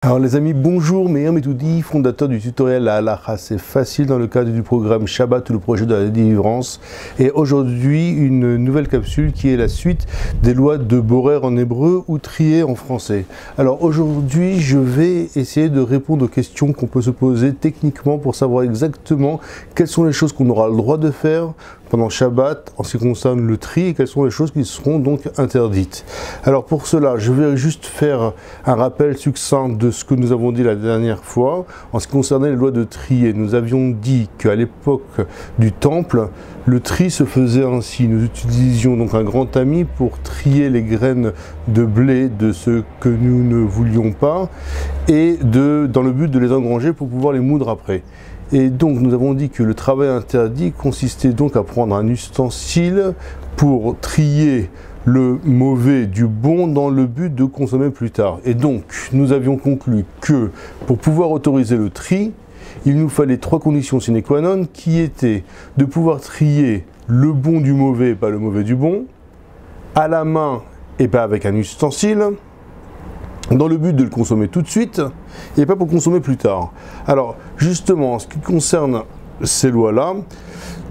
Alors les amis, bonjour, Meir Metoudi, fondateur du tutoriel La Halacha, c'est facile dans le cadre du programme Shabbat ou le projet de la délivrance. Et aujourd'hui, une nouvelle capsule qui est la suite des lois de Borer en hébreu ou trier en français. Alors aujourd'hui, je vais essayer de répondre aux questions qu'on peut se poser techniquement pour savoir exactement quelles sont les choses qu'on aura le droit de faire pendant Shabbat en ce qui concerne le tri et quelles sont les choses qui seront donc interdites. Alors pour cela, je vais juste faire un rappel succinct de ce que nous avons dit la dernière fois en ce qui concernait les lois de tri. Et nous avions dit qu'à l'époque du temple, le tri se faisait ainsi. Nous utilisions donc un grand tamis pour trier les graines de blé de ce que nous ne voulions pas et dans le but de les engranger pour pouvoir les moudre après. Et donc nous avons dit que le travail interdit consistait donc à prendre un ustensile pour trier le mauvais du bon dans le but de consommer plus tard. Et donc nous avions conclu que pour pouvoir autoriser le tri, il nous fallait 3 conditions sine qua non qui étaient de pouvoir trier le bon du mauvais et pas le mauvais du bon, à la main et pas avec un ustensile, dans le but de le consommer tout de suite et pas pour consommer plus tard. Alors justement, en ce qui concerne ces lois-là,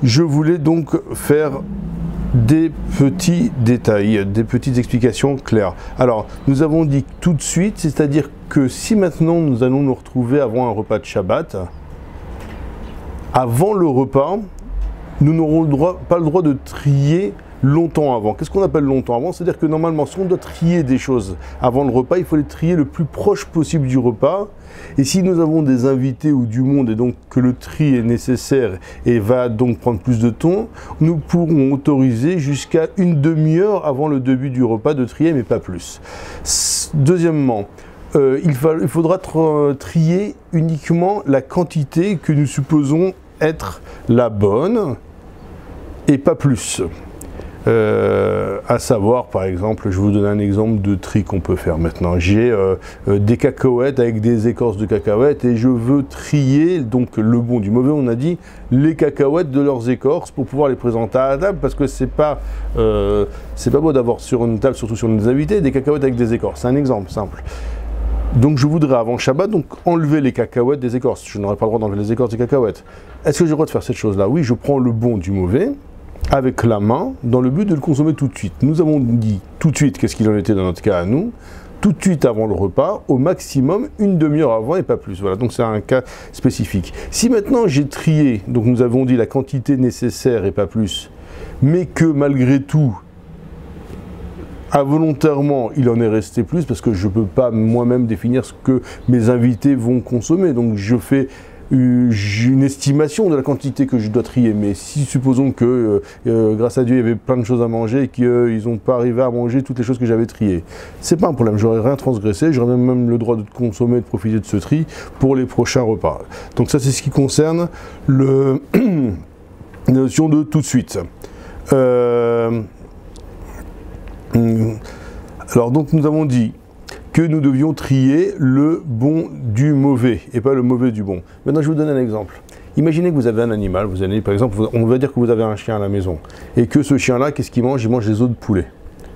je voulais donc faire des petits détails, des petites explications claires. Alors nous avons dit tout de suite, c'est-à-dire que si maintenant nous allons nous retrouver avant un repas de Shabbat, avant le repas, nous n'aurons pas le droit de trier longtemps avant. Qu'est-ce qu'on appelle longtemps avant? C'est-à-dire que normalement, si on doit trier des choses avant le repas, il faut les trier le plus proche possible du repas. Et si nous avons des invités ou du monde et donc que le tri est nécessaire et va donc prendre plus de temps, nous pourrons autoriser jusqu'à une demi-heure avant le début du repas de trier, mais pas plus. Deuxièmement, il faudra trier uniquement la quantité que nous supposons être la bonne et pas plus. À savoir, par exemple, je vais vous donner un exemple de tri qu'on peut faire maintenant. J'ai des cacahuètes avec des écorces de cacahuètes et je veux trier donc le bon du mauvais. On a dit les cacahuètes de leurs écorces pour pouvoir les présenter à la table parce que c'est pas beau d'avoir sur une table, surtout sur nos invités, des cacahuètes avec des écorces. C'est un exemple simple. Donc je voudrais avant Shabbat donc enlever les cacahuètes des écorces. Je n'aurais pas le droit d'enlever les écorces des cacahuètes. Est-ce que j'ai le droit de faire cette chose-là? Oui, je prends le bon du mauvais avec la main, dans le but de le consommer tout de suite. Nous avons dit tout de suite, qu'est-ce qu'il en était dans notre cas à nous, tout de suite avant le repas, au maximum une demi-heure avant et pas plus. Voilà, donc c'est un cas spécifique. Si maintenant j'ai trié, donc nous avons dit la quantité nécessaire et pas plus, mais que malgré tout, involontairement, il en est resté plus, parce que je ne peux pas moi-même définir ce que mes invités vont consommer, donc je fais une estimation de la quantité que je dois trier, mais si supposons que grâce à Dieu il y avait plein de choses à manger et qu'ils n'ont pas arrivé à manger toutes les choses que j'avais triées, c'est pas un problème, j'aurais rien transgressé, j'aurais même le droit de consommer et de profiter de ce tri pour les prochains repas. Donc ça c'est ce qui concerne la notion de tout de suite. Alors donc nous avons dit que nous devions trier le bon du mauvais et pas le mauvais du bon. Maintenant, je vous donne un exemple. Imaginez que vous avez un animal, par exemple, on va dire que vous avez un chien à la maison et que ce chien-là, qu'est-ce qu'il mange? Il mange les os de poulet.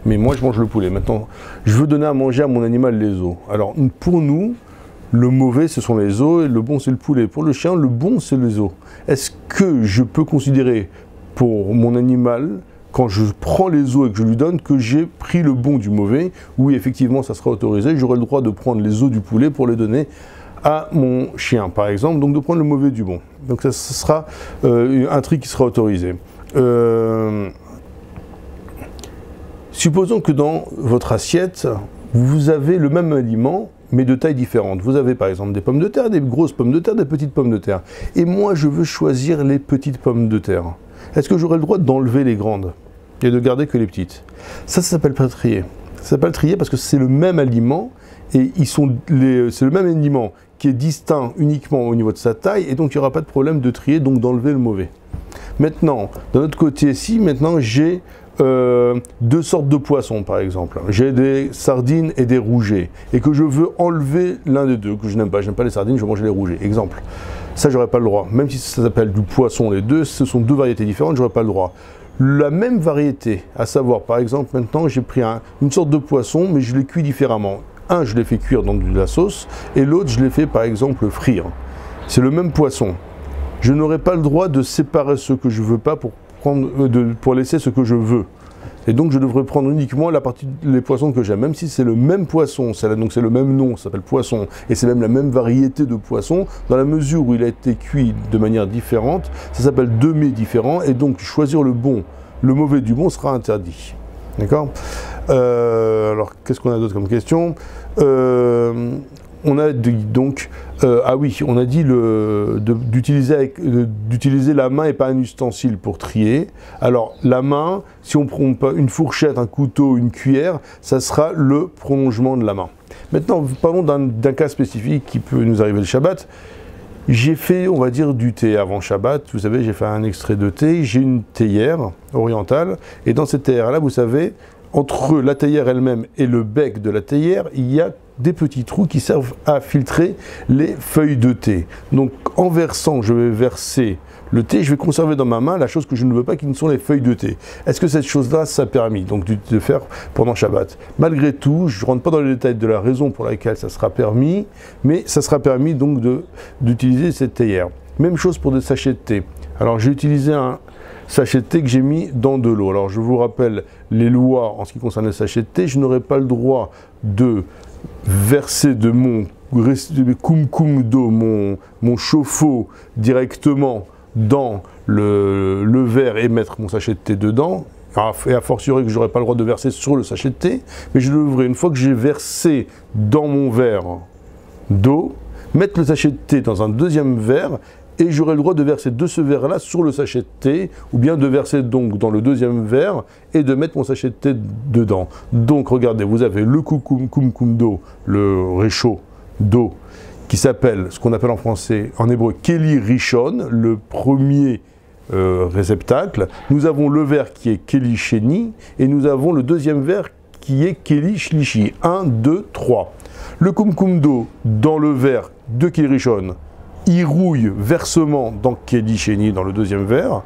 Mais moi, je mange le poulet. Maintenant, je veux donner à manger à mon animal les os. Alors, pour nous, le mauvais, ce sont les os et le bon, c'est le poulet. Pour le chien, le bon, c'est les os. Est-ce que je peux considérer pour mon animal, quand je prends les os et que je lui donne, que j'ai pris le bon du mauvais? Oui, effectivement, ça sera autorisé. J'aurai le droit de prendre les os du poulet pour les donner à mon chien, par exemple. Donc, de prendre le mauvais du bon. Donc, ça sera un tri qui sera autorisé. Supposons que dans votre assiette, vous avez le même aliment, mais de tailles différentes. Vous avez, par exemple, des pommes de terre, des grosses pommes de terre, des petites pommes de terre. Et moi, je veux choisir les petites pommes de terre. Est-ce que j'aurai le droit d'enlever les grandes et de garder que les petites? Ça s'appelle pas trier. Ça s'appelle trier parce que c'est le même aliment et c'est le même aliment qui est distinct uniquement au niveau de sa taille et donc il n'y aura pas de problème de trier, donc d'enlever le mauvais. Maintenant, d'un autre côté, si maintenant j'ai deux sortes de poissons par exemple. J'ai des sardines et des rougets et que je veux enlever l'un des deux, que je n'aime pas les sardines, je veux manger les rougets. Exemple. Ça, j'aurais pas le droit. Même si ça s'appelle du poisson, les deux, ce sont deux variétés différentes, j'aurais pas le droit. La même variété, à savoir, par exemple, maintenant, j'ai pris une sorte de poisson, mais je l'ai cuit différemment. Un, je l'ai fait cuire dans de la sauce, et l'autre, je l'ai fait, par exemple, frire. C'est le même poisson. Je n'aurai pas le droit de séparer ce que je veux pas pour laisser ce que je veux. Et donc je devrais prendre uniquement les poissons que j'aime, même si c'est le même poisson, donc c'est le même nom, ça s'appelle poisson, et c'est même la même variété de poisson, dans la mesure où il a été cuit de manière différente, ça s'appelle deux mets différents, et donc choisir le bon, le mauvais du bon sera interdit. D'accord ? Alors qu'est-ce qu'on a d'autre comme question ? On a donc, on a dit d'utiliser la main et pas un ustensile pour trier. Alors la main, si on prend une fourchette, un couteau, une cuillère, ça sera le prolongement de la main. Maintenant, parlons d'un cas spécifique qui peut nous arriver le Shabbat. J'ai fait, on va dire, du thé avant Shabbat. Vous savez, j'ai fait un extrait de thé. J'ai une théière orientale. Et dans cette théière-là, vous savez, entre la théière elle-même et le bec de la théière, il y a des petits trous qui servent à filtrer les feuilles de thé. Donc en versant, je vais verser le thé, je vais conserver dans ma main la chose que je ne veux pas, qui sont les feuilles de thé. Est-ce que cette chose-là, ça a permis donc de faire pendant Shabbat? Malgré tout, je ne rentre pas dans les détails de la raison pour laquelle ça sera permis, mais ça sera permis donc d'utiliser cette théière. Même chose pour des sachets de thé. Alors j'ai utilisé un sachet de thé que j'ai mis dans de l'eau. Alors je vous rappelle les lois en ce qui concerne les sachets de thé. Je n'aurai pas le droit de verser de mon koum d'eau, mon chauffe-eau directement dans le verre et mettre mon sachet de thé dedans. Et a fortiori que je n'aurai pas le droit de verser sur le sachet de thé, mais je devrais, une fois que j'ai versé dans mon verre d'eau, mettre le sachet de thé dans un deuxième verre, et j'aurai le droit de verser de ce verre-là sur le sachet de thé, ou bien de verser donc dans le deuxième verre et de mettre mon sachet de thé dedans. Donc regardez, vous avez le koum d'eau, le réchaud d'eau, qui s'appelle, ce qu'on appelle en français, en hébreu, Keli Rishon, le premier réceptacle. Nous avons le verre qui est Keli Sheni, et nous avons le deuxième verre qui est Keli Shlishi. 1, 2, 3. Le koum d'eau dans le verre de Keli Rishon, il rouille versement dans Keli Sheni, dans le deuxième verre.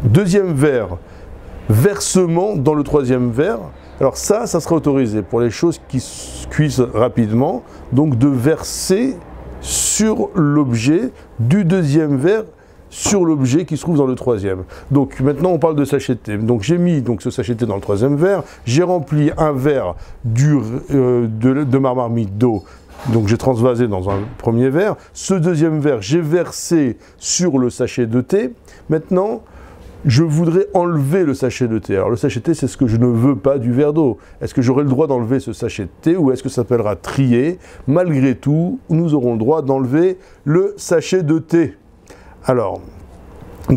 Deuxième verre, versement dans le troisième verre. Alors ça sera autorisé pour les choses qui cuisent rapidement, donc de verser sur l'objet du deuxième verre, sur l'objet qui se trouve dans le troisième. Donc maintenant on parle de sachet de thé. Donc j'ai mis ce sachet de thé dans le troisième verre, j'ai rempli un verre de ma marmite d'eau. Donc j'ai transvasé dans un premier verre. Ce deuxième verre, j'ai versé sur le sachet de thé. Maintenant, je voudrais enlever le sachet de thé. Alors le sachet de thé, c'est ce que je ne veux pas du verre d'eau. Est-ce que j'aurai le droit d'enlever ce sachet de thé ou est-ce que ça s'appellera trier? Malgré tout, nous aurons le droit d'enlever le sachet de thé. Alors,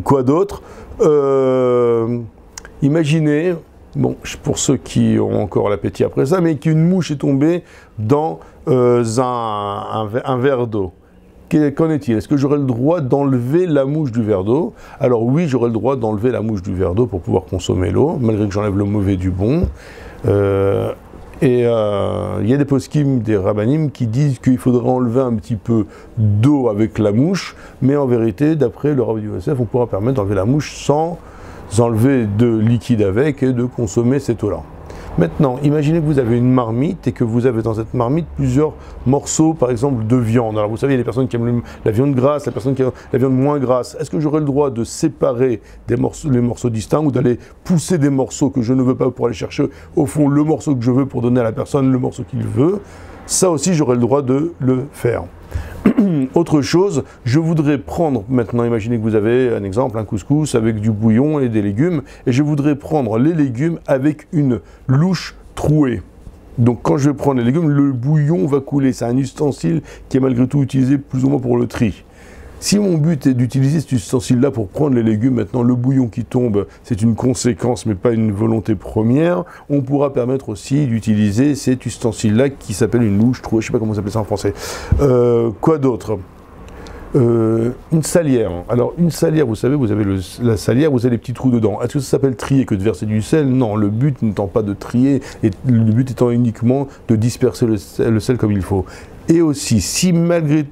quoi d'autre? Imaginez... Bon, pour ceux qui ont encore l'appétit après ça, mais qu'une mouche est tombée dans un verre d'eau. Qu'en est-il? Est-ce que j'aurai le droit d'enlever la mouche du verre d'eau? Alors oui, j'aurai le droit d'enlever la mouche du verre d'eau pour pouvoir consommer l'eau, malgré que j'enlève le mauvais du bon. Il y a des poskim, des rabbanim qui disent qu'il faudrait enlever un petit peu d'eau avec la mouche, mais en vérité, d'après le Rabbi Yosef, on pourra permettre d'enlever la mouche sans enlever de liquide avec et de consommer cette eau-là. Maintenant, imaginez que vous avez une marmite et que vous avez dans cette marmite plusieurs morceaux, par exemple, de viande. Alors vous savez, il y a des personnes qui aiment la viande grasse, les personnes qui aiment la viande moins grasse. Est-ce que j'aurai le droit de séparer les morceaux distincts ou d'aller pousser des morceaux que je ne veux pas pour aller chercher au fond le morceau que je veux pour donner à la personne le morceau qu'il veut? Ça aussi, j'aurai le droit de le faire. Autre chose, je voudrais prendre, maintenant imaginez que vous avez un exemple, un couscous avec du bouillon et des légumes, et je voudrais prendre les légumes avec une louche trouée. Donc quand je vais prendre les légumes, le bouillon va couler. C'est un ustensile qui est malgré tout utilisé plus ou moins pour le tri. Si mon but est d'utiliser cet ustensile-là pour prendre les légumes, maintenant le bouillon qui tombe, c'est une conséquence mais pas une volonté première, on pourra permettre aussi d'utiliser cet ustensile-là qui s'appelle une louche trouée, je ne sais pas comment s'appelle ça en français. Quoi d'autre? Une salière. Alors une salière, vous savez, vous avez la salière, vous avez les petits trous dedans. Est-ce que ça s'appelle trier que de verser du sel? Non, le but n'étant pas de trier, et le but étant uniquement de disperser le sel comme il faut. Et aussi, si malgré,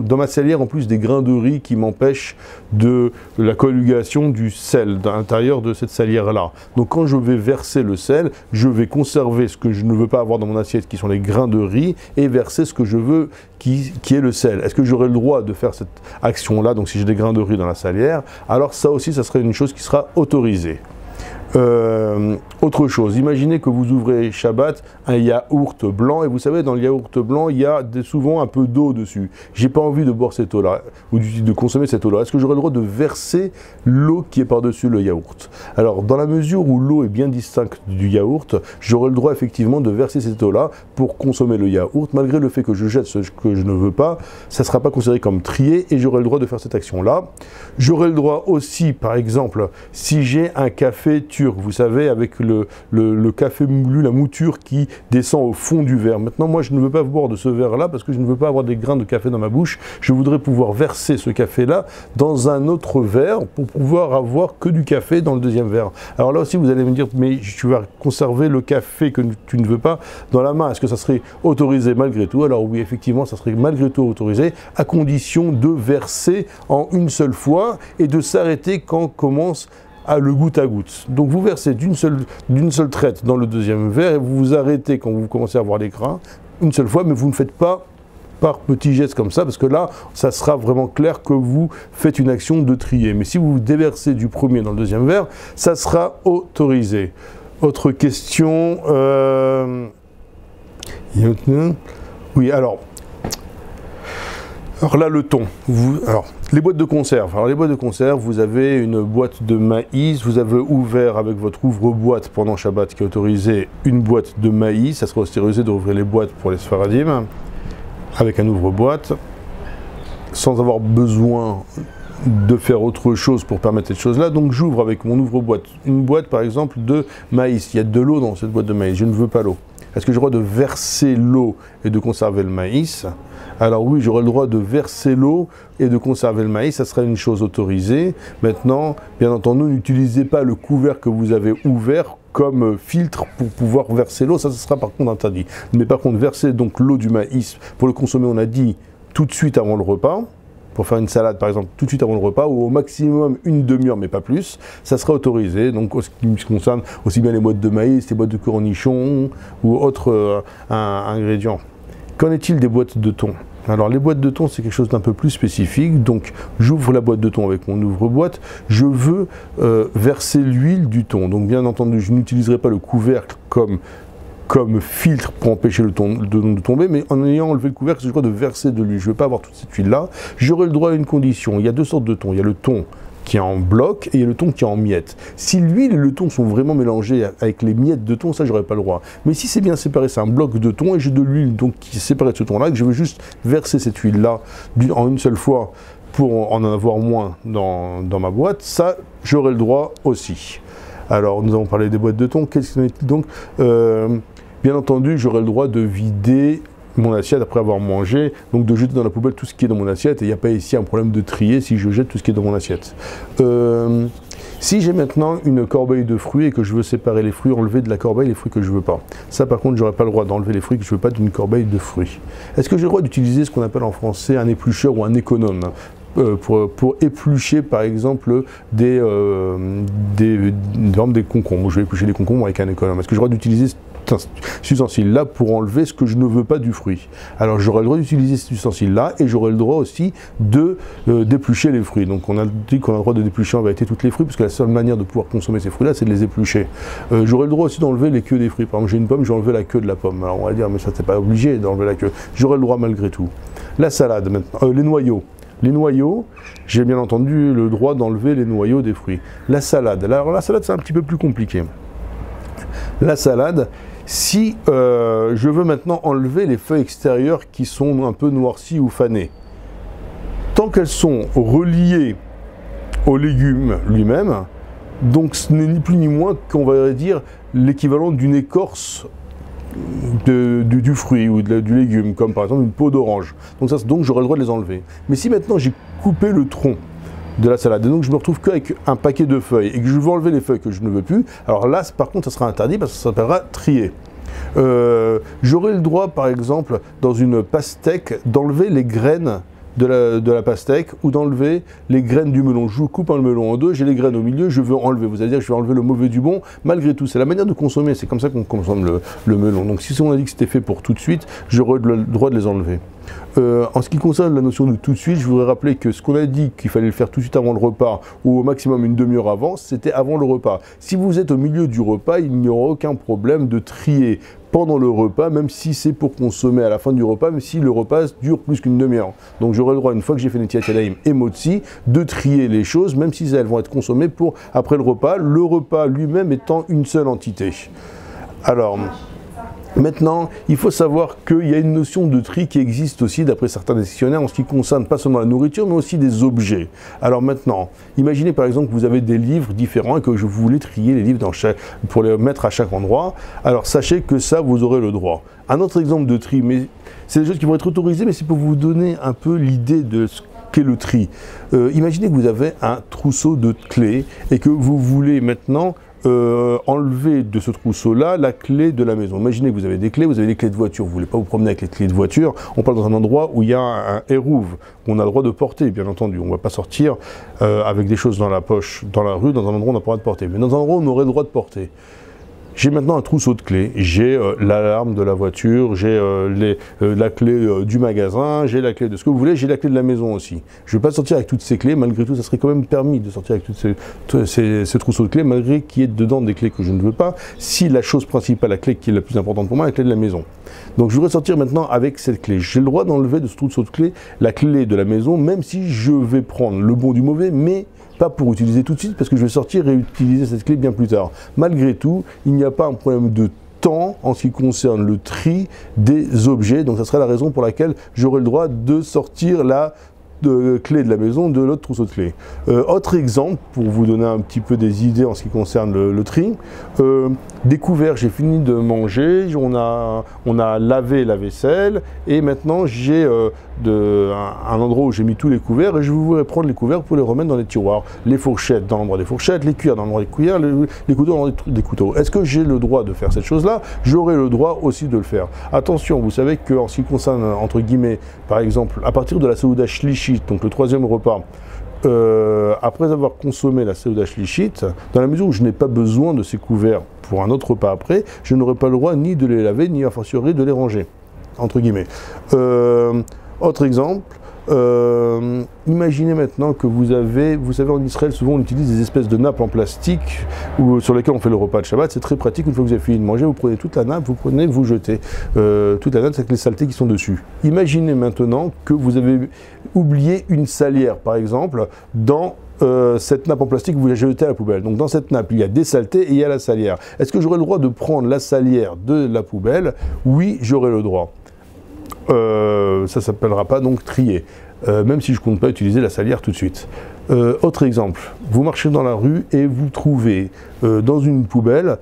dans ma salière en plus des grains de riz qui m'empêchent de la coagulation du sel à l'intérieur de cette salière-là. Donc quand je vais verser le sel, je vais conserver ce que je ne veux pas avoir dans mon assiette, qui sont les grains de riz, et verser ce que je veux, qui est le sel. Est-ce que j'aurai le droit de faire cette action-là? Donc si j'ai des grains de riz dans la salière, alors ça aussi, ça serait une chose qui sera autorisée. Autre chose, imaginez que vous ouvrez Shabbat un yaourt blanc, et vous savez, dans le yaourt blanc, il y a souvent un peu d'eau dessus. J'ai pas envie de boire cette eau-là, ou de consommer cette eau-là. Est-ce que j'aurai le droit de verser l'eau qui est par-dessus le yaourt? Alors, dans la mesure où l'eau est bien distincte du yaourt, j'aurai le droit effectivement de verser cette eau-là pour consommer le yaourt, malgré le fait que je jette ce que je ne veux pas, ça ne sera pas considéré comme trié, et j'aurai le droit de faire cette action-là. J'aurai le droit aussi, par exemple, si j'ai un café turc, vous savez, avec le café moulu, la mouture qui descend au fond du verre. Maintenant, moi, je ne veux pas boire de ce verre-là parce que je ne veux pas avoir des grains de café dans ma bouche. Je voudrais pouvoir verser ce café-là dans un autre verre pour pouvoir avoir que du café dans le deuxième verre. Alors là aussi, vous allez me dire, mais tu vas conserver le café que tu ne veux pas dans la main. Est-ce que ça serait autorisé malgré tout? Alors oui, effectivement, ça serait malgré tout autorisé, à condition de verser en une seule fois et de s'arrêter quand commence le goutte à goutte. Donc vous versez d'une seule traite dans le deuxième verre et vous vous arrêtez quand vous commencez à avoir les grains une seule fois, mais vous ne faites pas par petits gestes comme ça, parce que là, ça sera vraiment clair que vous faites une action de trier. Mais si vous déversez du premier dans le deuxième verre, ça sera autorisé. Autre question. Oui, alors là, le thon. Alors, les boîtes de conserve. Alors, les boîtes de conserve, vous avez une boîte de maïs. Vous avez ouvert avec votre ouvre-boîte pendant Shabbat qui est autorisé une boîte de maïs. Ça sera aussi autorisé d'ouvrir les boîtes pour les Sfaradim avec un ouvre-boîte sans avoir besoin de faire autre chose pour permettre cette chose-là. Donc, j'ouvre avec mon ouvre-boîte une boîte, par exemple, de maïs. Il y a de l'eau dans cette boîte de maïs. Je ne veux pas l'eau. Est-ce que j'ai le droit de verser l'eau et de conserver le maïs? Alors oui, j'aurai le droit de verser l'eau et de conserver le maïs, ça serait une chose autorisée. Maintenant, bien entendu, n'utilisez pas le couvercle que vous avez ouvert comme filtre pour pouvoir verser l'eau, ça sera par contre interdit. Mais par contre, verser donc l'eau du maïs pour le consommer, on a dit, tout de suite avant le repas, pour faire une salade par exemple tout de suite avant le repas, ou au maximum une demi-heure mais pas plus, ça sera autorisé. Donc en ce qui me concerne, aussi bien les boîtes de maïs, les boîtes de cornichons ou autres ingrédients. Qu'en est-il des boîtes de thon? Alors les boîtes de thon, c'est quelque chose d'un peu plus spécifique. Donc j'ouvre la boîte de thon avec mon ouvre-boîte, je veux verser l'huile du thon. Donc bien entendu, je n'utiliserai pas le couvercle comme filtre pour empêcher le thon de tomber, mais en ayant enlevé le couvercle, j'ai le droit de verser de l'huile. Je ne veux pas avoir toute cette huile-là. J'aurai le droit à une condition. Il y a deux sortes de thon. Il y a le thon qui est en bloc et il y a le thon qui est en miettes. Si l'huile et le thon sont vraiment mélangés avec les miettes de thon, ça, j'aurais pas le droit. Mais si c'est bien séparé, c'est un bloc de thon et j'ai de l'huile donc qui est séparée de ce thon-là, que je veux juste verser cette huile-là en une seule fois pour en avoir moins dans ma boîte, ça, j'aurai le droit aussi. Alors, nous avons parlé des boîtes de thon. Qu'est-ce qu'il est donc bien entendu, j'aurai le droit de vider mon assiette après avoir mangé, donc de jeter dans la poubelle tout ce qui est dans mon assiette, et il n'y a pas ici un problème de trier si je jette tout ce qui est dans mon assiette. Si j'ai maintenant une corbeille de fruits et que je veux séparer les fruits, enlever de la corbeille les fruits que je ne veux pas, ça par contre, j'aurais pas le droit d'enlever les fruits que je ne veux pas d'une corbeille de fruits. Est-ce que j'ai le droit d'utiliser ce qu'on appelle en français un éplucheur ou un économe pour éplucher par exemple des concombres? Je vais éplucher des concombres avec un économe. Est-ce que j'ai le droit d'utiliser cet ustensile-là pour enlever ce que je ne veux pas du fruit? Alors j'aurai le droit d'utiliser cet ustensile-là et j'aurai le droit aussi de d'éplucher les fruits. Donc on a dit qu'on a le droit de déplucher en vérité tous les fruits, parce que la seule manière de pouvoir consommer ces fruits-là, c'est de les éplucher. J'aurai le droit aussi d'enlever les queues des fruits. Par exemple, j'ai une pomme, j'ai enlevé la queue de la pomme. Alors on va dire, mais ça c'est pas obligé d'enlever la queue. J'aurai le droit malgré tout. La salade maintenant, les noyaux. Les noyaux, j'ai bien entendu le droit d'enlever les noyaux des fruits. La salade, alors la salade c'est un petit peu plus compliqué. La salade, si je veux maintenant enlever les feuilles extérieures qui sont un peu noircies ou fanées, tant qu'elles sont reliées au légume lui-même, donc ce n'est ni plus ni moins qu'on va dire l'équivalent d'une écorce du fruit ou du légume, comme par exemple une peau d'orange. Donc j'aurai le droit de les enlever. Mais si maintenant j'ai coupé le tronc de la salade, et donc je me retrouve qu'avec un paquet de feuilles, et que je veux enlever les feuilles que je ne veux plus, alors là, par contre, ça sera interdit parce que ça s'appellera trier. J'aurai le droit, par exemple, dans une pastèque, d'enlever les graines de la pastèque ou d'enlever les graines du melon. Je coupe un melon en deux, j'ai les graines au milieu, je veux enlever. Vous allez dire que je vais enlever le mauvais du bon. Malgré tout, c'est la manière de consommer, c'est comme ça qu'on consomme le melon. Donc si on a dit que c'était fait pour tout de suite, j'aurai le droit de les enlever. En ce qui concerne la notion de tout de suite, je voudrais rappeler que ce qu'on a dit qu'il fallait le faire tout de suite avant le repas ou au maximum une demi-heure avant, c'était avant le repas. Si vous êtes au milieu du repas, il n'y aura aucun problème de trier pendant le repas, même si c'est pour consommer à la fin du repas, même si le repas dure plus qu'une demi-heure. Donc j'aurai le droit, une fois que j'ai fait Netilat Yadayim et Motzi, de trier les choses, même si elles vont être consommées pour après le repas lui-même étant une seule entité. Alors, maintenant, il faut savoir qu'il y a une notion de tri qui existe aussi, d'après certains dictionnaires, en ce qui concerne pas seulement la nourriture, mais aussi des objets. Alors maintenant, imaginez par exemple que vous avez des livres différents et que je voulais trier les livres pour les mettre à chaque endroit. Alors sachez que ça, vous aurez le droit. Un autre exemple de tri, mais c'est des choses qui vont être autorisées, mais c'est pour vous donner un peu l'idée de ce qu'est le tri. Imaginez que vous avez un trousseau de clés et que vous voulez maintenant enlever de ce trousseau-là la clé de la maison. Imaginez que vous avez des clés de voiture, vous ne voulez pas vous promener avec les clés de voiture, on parle dans un endroit où il y a un hérouve, qu'on a le droit de porter, bien entendu. On ne va pas sortir avec des choses dans la poche, dans la rue, dans un endroit où on n'a pas le droit de porter. Mais dans un endroit où on aurait le droit de porter. J'ai maintenant un trousseau de clés, j'ai l'alarme de la voiture, j'ai la clé du magasin, j'ai la clé de ce que vous voulez, j'ai la clé de la maison aussi. Je ne vais pas sortir avec toutes ces clés, malgré tout, ça serait quand même permis de sortir avec toutes ces trousseaux de clés, malgré qu'il y ait dedans des clés que je ne veux pas, si la chose principale, la clé qui est la plus importante pour moi, est la clé de la maison. Donc je voudrais sortir maintenant avec cette clé. J'ai le droit d'enlever de ce trousseau de clés la clé de la maison, même si je vais prendre le bon du mauvais, mais pas pour utiliser tout de suite, parce que je vais sortir et utiliser cette clé bien plus tard. Malgré tout, il n'y a pas un problème de temps en ce qui concerne le tri des objets, donc ça serait la raison pour laquelle j'aurai le droit de sortir la clé de la maison de l'autre trousseau de clés. Autre exemple, pour vous donner un petit peu des idées en ce qui concerne le tri, des couverts, j'ai fini de manger, on a lavé la vaisselle, et maintenant j'ai un endroit où j'ai mis tous les couverts, et je voudrais prendre les couverts pour les remettre dans les tiroirs. Les fourchettes dans l'endroit des fourchettes, les cuillères dans l'endroit des cuillères, les couteaux dans l'endroit des couteaux. Est-ce que j'ai le droit de faire cette chose-là? J'aurai le droit aussi de le faire. Attention, vous savez qu'en ce qui concerne, entre guillemets, par exemple, à partir de la Seuda Shlichit, donc le troisième repas, après avoir consommé la Seuda Shlichit, dans la mesure où je n'ai pas besoin de ces couverts pour un autre repas après, je n'aurai pas le droit ni de les laver, ni a fortiori de les ranger, entre guillemets. Autre exemple, imaginez maintenant que vous savez, en Israël, souvent on utilise des espèces de nappes en plastique sur lesquelles on fait le repas de Shabbat. C'est très pratique, une fois que vous avez fini de manger, vous prenez toute la nappe, vous jetez toute la nappe avec les saletés qui sont dessus. Imaginez maintenant que vous avez oublié une salière, par exemple, dans cette nappe en plastique, vous la jetez à la poubelle. Donc dans cette nappe, il y a des saletés et il y a la salière. Est-ce que j'aurai le droit de prendre la salière de la poubelle? Oui, j'aurai le droit. Ça ne s'appellera pas donc trier, même si je ne compte pas utiliser la salière tout de suite. Autre exemple, vous marchez dans la rue et vous trouvez dans une poubelle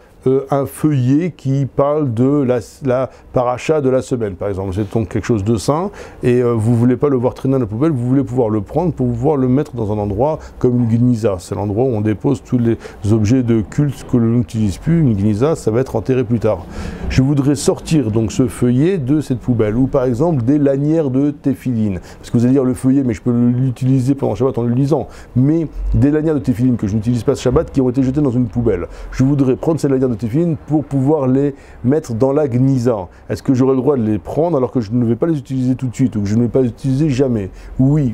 un feuillet qui parle de la paracha de la semaine, par exemple. C'est donc quelque chose de sain et vous ne voulez pas le voir traîner dans la poubelle, vous voulez pouvoir le prendre pour pouvoir le mettre dans un endroit comme une gnisa. C'est l'endroit où on dépose tous les objets de culte que l'on n'utilise plus. Une gnisa, ça va être enterré plus tard. Je voudrais sortir donc ce feuillet de cette poubelle, ou par exemple des lanières de téphiline. Parce que vous allez dire le feuillet, mais je peux l'utiliser pendant Shabbat en le lisant. Mais des lanières de téphiline que je n'utilise pas ce Shabbat qui ont été jetées dans une poubelle. Je voudrais prendre ces lanières de téphiline pour pouvoir les mettre dans la gnisa. Est-ce que j'aurai le droit de les prendre alors que je ne vais pas les utiliser tout de suite ou que je ne vais pas les utiliser jamais? Oui.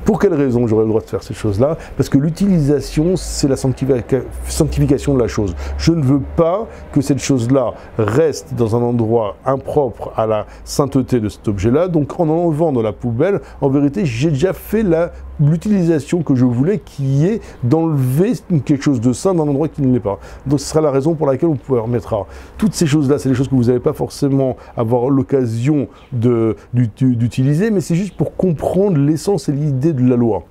Pour quelle raison j'aurais le droit de faire ces choses-là? Parce que l'utilisation, c'est la sanctification de la chose. Je ne veux pas que cette chose-là reste dans un endroit impropre à la sainteté de cet objet-là. Donc en enlevant dans la poubelle, en vérité, j'ai déjà fait l'utilisation que je voulais, qui est d'enlever quelque chose de sain dans un endroit qui ne l'est pas. Donc ce sera la raison pour laquelle on pourrait remettre. Toutes ces choses-là, c'est des choses que vous n'allez pas forcément avoir l'occasion d'utiliser, mais c'est juste pour comprendre l'essence et l'idée de la loi.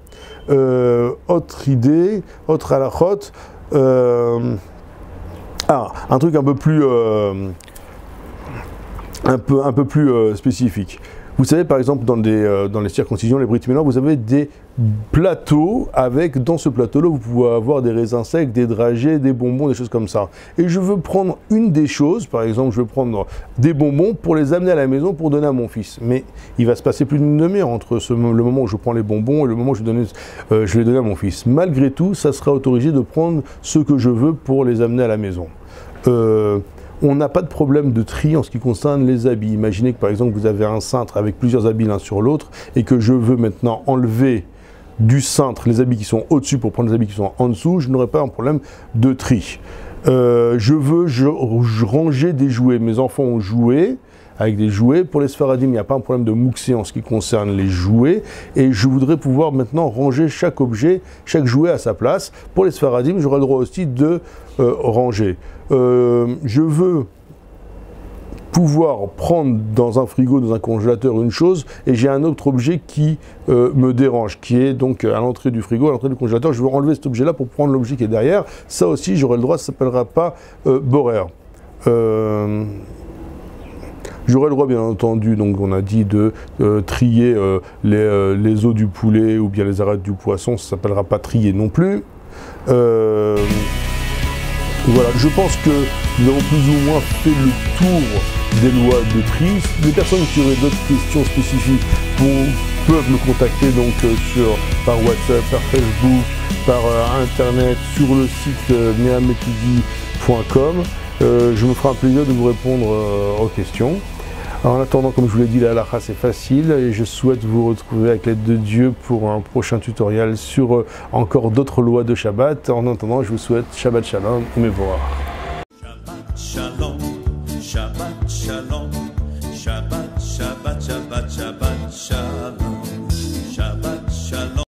Autre idée, autre halachot, un truc un peu plus un peu plus spécifiques. Vous savez, par exemple, dans les circoncisions, les Brit Mila, vous avez des plateaux avec, dans ce plateau-là, vous pouvez avoir des raisins secs, des dragées, des bonbons, des choses comme ça. Et je veux prendre une des choses, par exemple, je veux prendre des bonbons pour les amener à la maison pour donner à mon fils. Mais il va se passer plus d'une demi-heure entre le moment où je prends les bonbons et le moment où je vais donner à mon fils. Malgré tout, ça sera autorisé de prendre ce que je veux pour les amener à la maison. On n'a pas de problème de tri en ce qui concerne les habits. Imaginez que par exemple vous avez un cintre avec plusieurs habits l'un sur l'autre et que je veux maintenant enlever du cintre les habits qui sont au-dessus pour prendre les habits qui sont en dessous, je n'aurai pas un problème de tri. Je veux ranger des jouets. Mes enfants ont joué avec des jouets. Pour les Sfaradim, il n'y a pas un problème de mouxé en ce qui concerne les jouets. Et je voudrais pouvoir maintenant ranger chaque objet, chaque jouet à sa place. Pour les Sfaradim, j'aurai le droit aussi de ranger. Je veux pouvoir prendre dans un frigo, dans un congélateur une chose, et j'ai un autre objet qui me dérange, qui est donc à l'entrée du frigo, à l'entrée du congélateur. Je veux enlever cet objet-là pour prendre l'objet qui est derrière. Ça aussi, j'aurai le droit, ça ne s'appellera pas borer. J'aurai le droit, bien entendu, donc on a dit de trier les os du poulet ou bien les arêtes du poisson, ça ne s'appellera pas trier non plus. Voilà, je pense que nous avons plus ou moins fait le tour des lois de tri. Les personnes qui auraient d'autres questions spécifiques peuvent me contacter donc par WhatsApp, par Facebook, par Internet, sur le site mehametoudi.com. Je me ferai un plaisir de vous répondre aux questions. En attendant, comme je vous l'ai dit, la halakha c'est facile et je souhaite vous retrouver avec l'aide de Dieu pour un prochain tutoriel sur encore d'autres lois de Shabbat. En attendant, je vous souhaite Shabbat Shalom et Mevorach.